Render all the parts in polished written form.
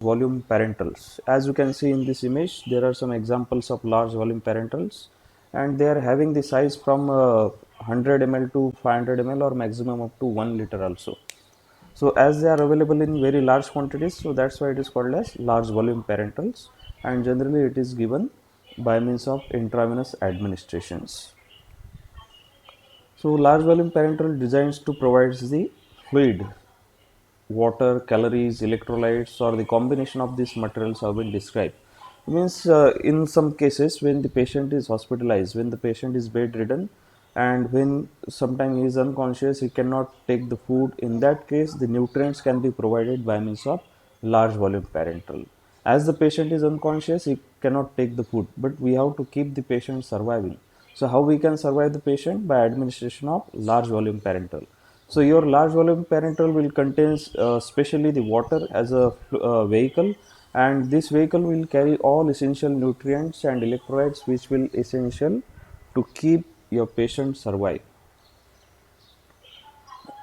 volume parenterals. As you can see in this image, there are some examples of large volume parenterals, and they are having the size from 100 ml to 500 ml or maximum up to 1 liter also. So as they are available in very large quantities, so that's why it is called as large volume parenterals, and generally it is given by means of intravenous administrations. So large volume parenteral designs to provide the fluid, water, calories, electrolytes, or the combination of these materials have been described. Means in some cases when the patient is hospitalized, when the patient is bedridden, and when sometime he is unconscious, he cannot take the food. In that case, the nutrients can be provided by means of large volume parenteral. As the patient is unconscious, he cannot take the food, but we have to keep the patient surviving. So how we can survive the patient? By administration of large volume parenteral. So your large volume parenteral will contain especially the water as a vehicle, and this vehicle will carry all essential nutrients and electrolytes which will essential to keep your patient survive.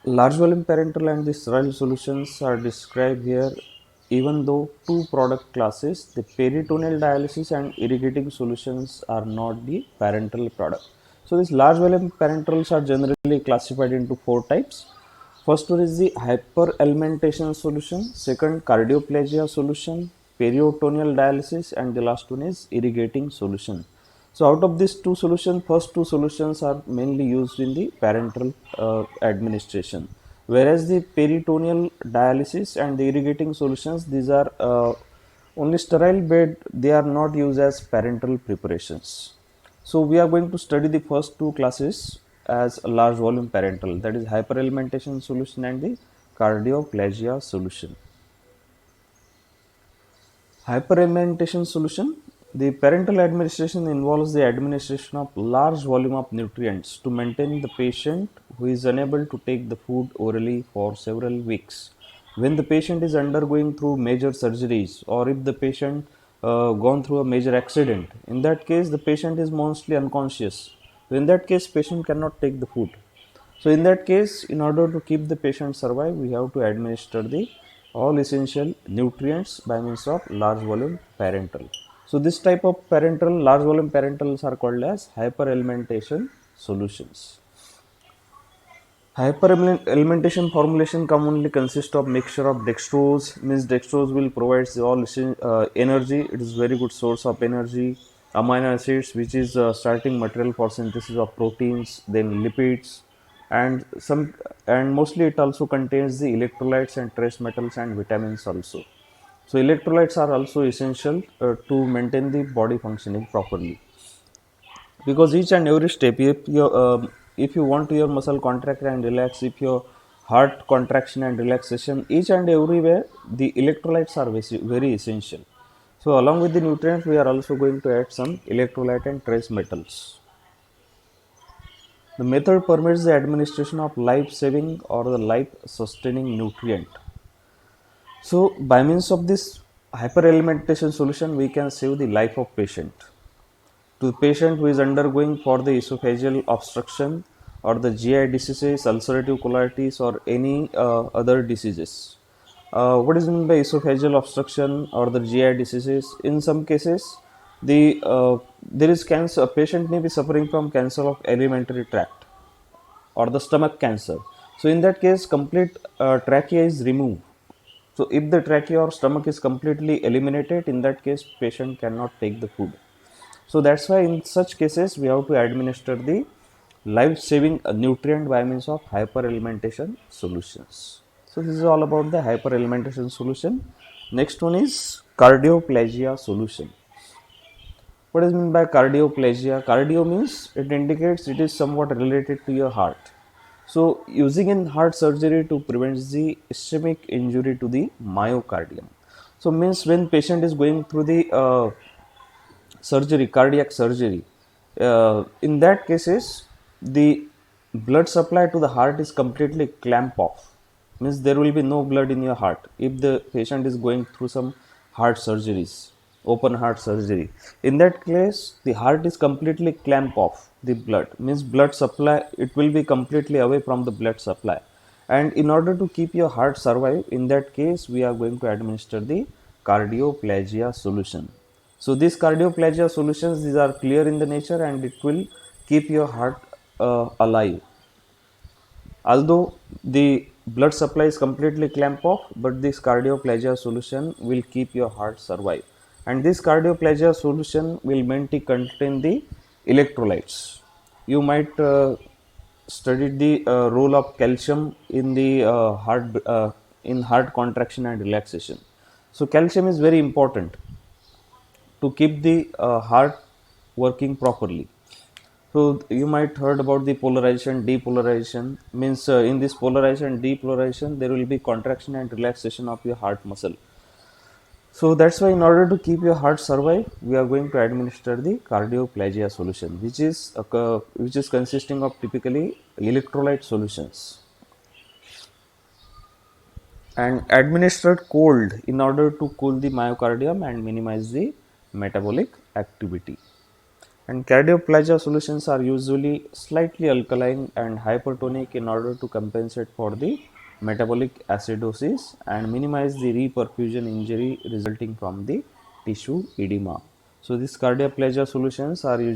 Large volume parenteral and the sterile solutions are described here, even though two product classes, the peritoneal dialysis and irrigating solutions, are not the parenteral product. So these large volume parenterals are generally classified into four types. First one is the hyperalimentation solution, second cardioplegia solution, peritoneal dialysis, and the last one is irrigating solution. So out of these two solutions, first two solutions are mainly used in the parenteral administration, whereas the peritoneal dialysis and the irrigating solutions, these are only sterile bed, they are not used as parenteral preparations. So we are going to study the first two classes as a large volume parenteral, that is hyperalimentation solution and the cardioplegia solution. Hyperalimentation solution. The parenteral administration involves the administration of large volume of nutrients to maintain the patient who is unable to take the food orally for several weeks. When the patient is undergoing through major surgeries, or if the patient gone through a major accident, in that case the patient is mostly unconscious. So in that case, patient cannot take the food. So in that case, in order to keep the patient survive, we have to administer the all essential nutrients by means of large volume parenteral. So this type of parenteral, large volume parenterals are called as hyperalimentation solutions. Hyperalimentation formulation commonly consists of mixture of dextrose, means dextrose will provide all energy. It is very good source of energy. Amino acids, which is starting material for synthesis of proteins, then lipids, and some, and mostly it also contains the electrolytes and trace metals and vitamins also. So electrolytes are also essential to maintain the body functioning properly, because each and every step, if you want your muscle contract and relax, if your heart contraction and relaxation, each and everywhere the electrolytes are very essential. So along with the nutrients, we are also going to add some electrolyte and trace metals. The method permits the administration of life saving or the life sustaining nutrient. So by means of this hyperalimentation solution, we can save the life of patient. To the patient who is undergoing for the esophageal obstruction or the GI diseases, ulcerative colitis, or any other diseases. What is meant by esophageal obstruction or the GI diseases? In some cases, there is cancer. A patient may be suffering from cancer of alimentary tract or the stomach cancer. So in that case, complete trachea is removed. So if the trachea or stomach is completely eliminated, in that case, patient cannot take the food. So that's why in such cases we have to administer the life-saving nutrient by means of hyperalimentation solutions. So this is all about the hyperalimentation solution. Next one is cardioplegia solution. What is meant by cardioplegia? Cardio means it indicates it is somewhat related to your heart. So using in heart surgery to prevent the ischemic injury to the myocardium. So means when patient is going through the surgery, cardiac surgery, in that cases the blood supply to the heart is completely clamp off, means there will be no blood in your heart if the patient is going through some heart surgeries, open heart surgery. In that case, the heart is completely clamp off the blood, means blood supply, it will be completely away from the blood supply. And in order to keep your heart survive, in that case we are going to administer the cardioplegia solution. So these cardioplegia solutions, these are clear in the nature and it will keep your heart alive. Although the blood supply is completely clamped off, but this cardioplegia solution will keep your heart survive. And this cardioplegia solution will mainly contain the electrolytes. You might study the role of calcium in the heart contraction and relaxation. So calcium is very important to keep the heart working properly. So you might heard about the polarization, depolarization. Means in this polarization, depolarization, there will be contraction and relaxation of your heart muscle. So that's why in order to keep your heart survive, we are going to administer the cardioplegia solution, which is consisting of typically electrolyte solutions and administered cold in order to cool the myocardium and minimize the metabolic activity. And cardioplegia solutions are usually slightly alkaline and hypertonic in order to compensate for the metabolic acidosis and minimize the reperfusion injury resulting from the tissue edema. So these cardioplegia solutions are usually